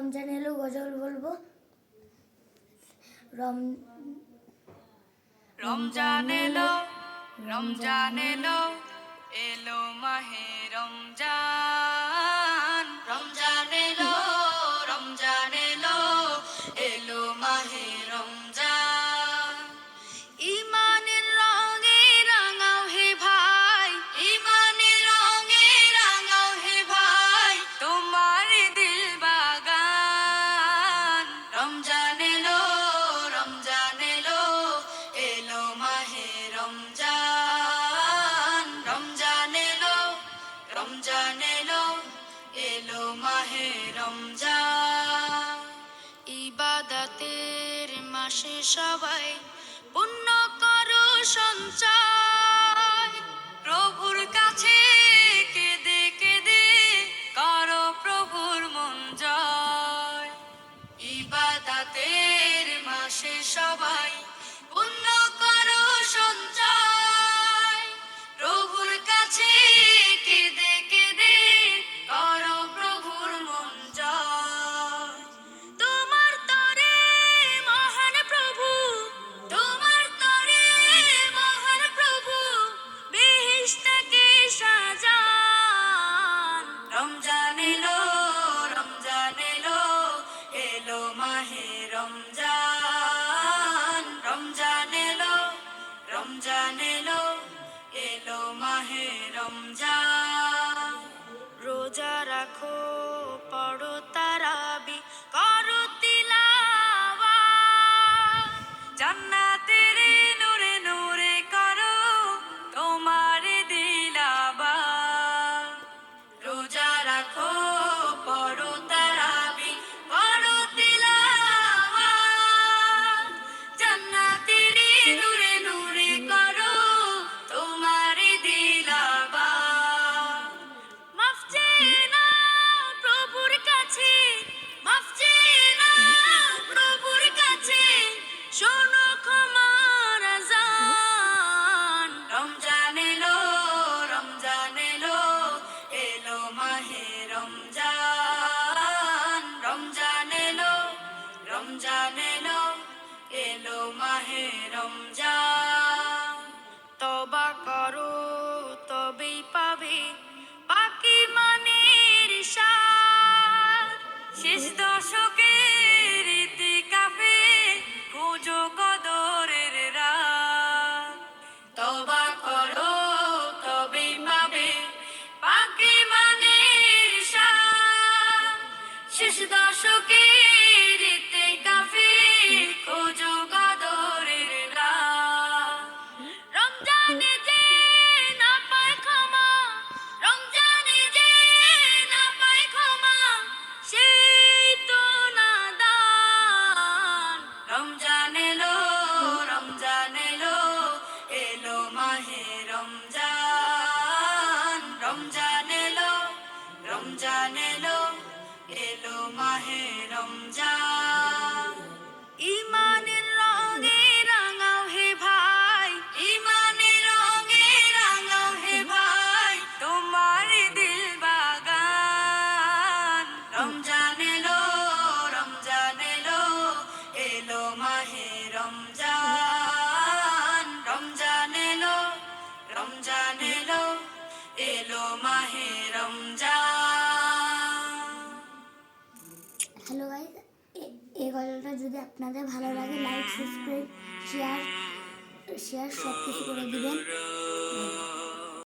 রমজান এলো গজল বলবো। রমজান এলো, রমজান এলো, এলো মাহে রমজান। রমজান এলো, রমজান এলো, এলো মাহে রমজান। ইমানের রঙে রাঙাও হে ভাই, ইমানের রঙে রাঙাও হে ভাই, তোমার দিল বাগান। রমজান এলো, রমজান এলো, এলো মাহে রমজান। রমজান এলো, রমজান এলো, এলো মাহে রমজান। ইবাদতের মাসে সবাই পুণ্য করো সঞ্চয়, প্রভুর কাছে কেঁদে কেঁদে করো প্রভুর মন জয়। ইবাদতের মাসে সবাই পুণ্য করো সঞ্চয়, প্রভুর কাছে কেঁদে কেঁদে করো প্রভুর মন জয়। তোমার তরে মহান প্রভু, তোমার তরে মহান প্রভু, বেহেশতকে সাজান। রমজান এলো, রমজান এলো, এলো মাহে রমজান। রমজান এলো, রমজান এলো, এলো মাহে রমজান। রোজা রাখো, পড়ো তারাবি, করো তিলাওয়াত, জান্নাতের নূরে নূরে করো তোমার দিলাবাত। রোজা রাখো, পড়ো তারাবি, করো তিলাওয়াত, জান্নাতের নূরে নূরে করো তোমার দিলাবাত। মাফ চেয়ে নাও প্রভুর কাছে, মাফ চেয়ে নাও প্রভুর কাছে, শোনো ক্ষমার আযান। রমজান এলো, রমজান এলো, এলো মাহে রমজান। রমজান এলো, রমজান এলো, এলো মাহে রমজান। তওবা করো তবেই পাবে পাকি মানের স্বাদ, শেষ দশকের ইতিকাফে খোঁজো কদরের রাত। তওবা করো তবেই পাবে পাকি মানের স্বাদ, শেষ দশকের ইতিকাফে খোঁজো কদরের রাত। রমজানে যে না পায় ক্ষমা, রমজানে যে না পায় ক্ষমা, সেই তো নাদান। রমজান এলো, রমজান এলো, এলো মাহে রমজান। রমজান এলো, রমজান এলো, এলো মাহে রমজান। ইমানের রঙে রাঙাও হে ভাই, ইমানের রঙে রাঙাও হে ভাই, তোমার দিল বাগান। রমজান এলো, রমজান এলো, এলো মাহে রমজান। রমজান এলো, রমজান এলো, এলো মাহে রমজান। হ্যালো গাইস, এই গজলটা যদি আপনাদের ভালো লাগে লাইক, সাবস্ক্রাইব, শেয়ার সব কিছু করে দিবেন।